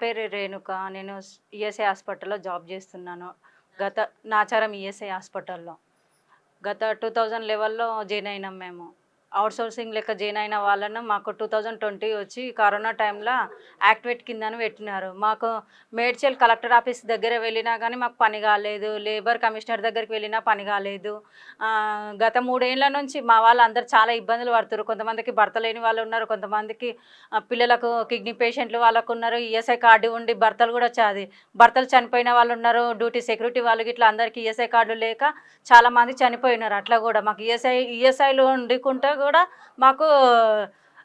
పేరు రేణుక. నేను ఈఎస్ఐ హాస్పిటల్‌లో జాబ్ చేస్తున్నాను. నాచారం ఈఎస్ఐ హాస్పిటల్‌లో. గత 2011లో జాయిన్ అయినాం మేము. ఔట్‌సోర్సింగ్ లెక్క జాయిన్ అయిన వాళ్ళను మాకు 2020 వచ్చి కరోనా టైంలో యాక్టివేట్ కిందని పెట్టినారు. మాకు మేడ్చల్ కలెక్టర్ ఆఫీస్ దగ్గర వెళ్ళినా కానీ మాకు పని కాలేదు. లేబర్ కమిషనర్ దగ్గరికి వెళ్ళినా పని కాలేదు. గత 3 ఏళ్ల నుంచి మా వాళ్ళందరూ చాలా ఇబ్బందులు పడుతుర్రు. కొంతమందికి భర్త లేని వాళ్ళు ఉన్నారు. కొంతమందికి పిల్లలకు కిడ్నీ పేషెంట్లు వాళ్ళకు ఉన్నారు. ఈఎస్ఐ కార్డు ఉండి భర్తలు చనిపోయిన వాళ్ళు ఉన్నారు. డ్యూటీ సెక్యూరిటీ వాళ్ళు గిట్లా అందరికీ ఈఎస్ఐ కార్డు లేక చాలామంది చనిపోయినారు. అట్లా కూడా మాకు ఈఎస్ఐలో ఉండుకుంటే కూడా మాకు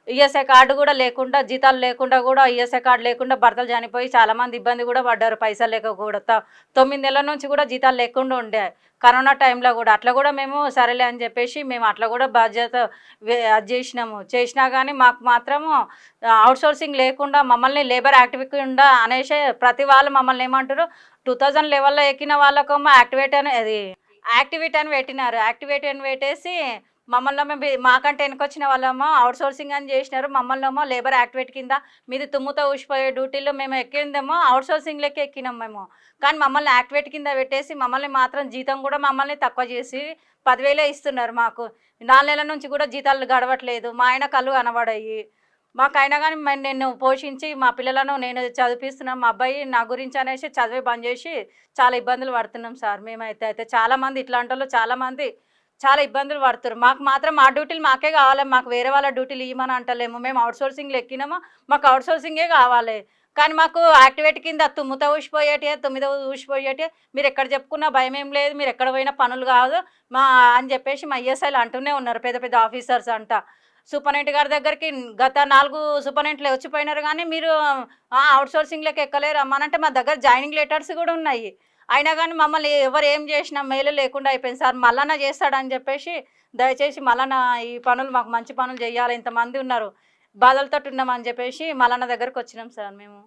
ఈఎస్ఐ కార్డు కూడా లేకుండా, జీతాలు లేకుండా కూడా, ఈఎస్ఐ కార్డు లేకుండా భర్తలు చనిపోయి చాలామంది ఇబ్బంది కూడా పడ్డారు. పైసలు లేక కూడా 9 నెలల నుంచి కూడా జీతాలు లేకుండా ఉండే కరోనా టైంలో కూడా. అట్లా కూడా మేము సరేలే అని చెప్పేసి మేము అట్లా కూడా బాధ్యత అది చేసినా కానీ మాకు మాత్రము అవుట్సోర్సింగ్ లేకుండా మమ్మల్ని లేబర్ యాక్టివిటీ కింద అనేసి ప్రతి వాళ్ళు మమ్మల్ని ఏమంటారు, 2011లో ఎక్కిన వాళ్ళకేమో యాక్టివిటీ అని పెట్టినారు. యాక్టివిటీ అని పెట్టేసి మమ్మల్ని మాకంటే వెనకొచ్చిన వాళ్ళేమో అవుట్సోర్సింగ్ అని చేసినారు. మమ్మల్నేమో లేబర్ యాక్టివిటీ కింద మీది తుమ్ముతో ఊసిపోయే డ్యూటీలో మేము ఎక్కిందేమో అవుట్సోర్సింగ్ లెక్క ఎక్కినాం మేము. కానీ మమ్మల్ని యాక్టివిటీ కింద పెట్టేసి మమ్మల్ని మాత్రం జీతం కూడా మమ్మల్ని తక్కువ చేసి 10,000 ఇస్తున్నారు మాకు. 4 నెలల నుంచి కూడా జీతాలు గడవట్లేదు. మా ఆయన కళ్ళు కనబడాయి. మాకైనా కానీ నేను పోషించి మా పిల్లలను నేను చదివిస్తున్నాను. మా అబ్బాయి నా గురించి అనేసి చదివి బంద్ చేసి చాలా ఇబ్బందులు పడుతున్నాం సార్. మేమైతే చాలామంది ఇట్లాంటి వాళ్ళు చాలామంది చాలా ఇబ్బందులు పడుతున్నారు. మాకు మాత్రం మా డ్యూటీలు మాకే కావాలి. మాకు వేరే వాళ్ళ డ్యూటీలు ఇవ్వమని అంటలేము. మేము అవుట్సోర్సింగ్లో ఎక్కినామో మాకు అవుట్సోర్సింగే కావాలి. కానీ మాకు యాక్టివేట్ కింద తుమ్ముతో ఊసిపోయేటి మీరు ఎక్కడ చెప్పుకున్నా భయం ఏం లేదు, మీరు ఎక్కడ పోయినా పనులు కాదు అని చెప్పేసి మా ఈఎస్ఐలు అంటూనే ఉన్నారు పెద్ద పెద్ద ఆఫీసర్స్ అంట. సూపరింటెండెంట్ గారి దగ్గరికి గత 4 సూపరింటెండెంట్లు వచ్చిపోయినారు. కానీ మీరు అవుట్సోర్సింగ్లోకి ఎక్కలేరు అమ్మానంటే మా దగ్గర జాయినింగ్ లెటర్స్ కూడా ఉన్నాయి. అయినా కానీ మమ్మల్ని ఎవరు ఏం చేసినా మేలు లేకుండా అయిపోయింది సార్. మల్లన్న చేస్తాడని చెప్పేసి దయచేసి మల్లన్న ఈ పనులు మాకు మంచి పనులు చేయాలి, ఇంతమంది ఉన్నారు బాధలతో ఉన్నామని చెప్పేసి మల్లన్న దగ్గరకు వచ్చినాం సార్ మేము.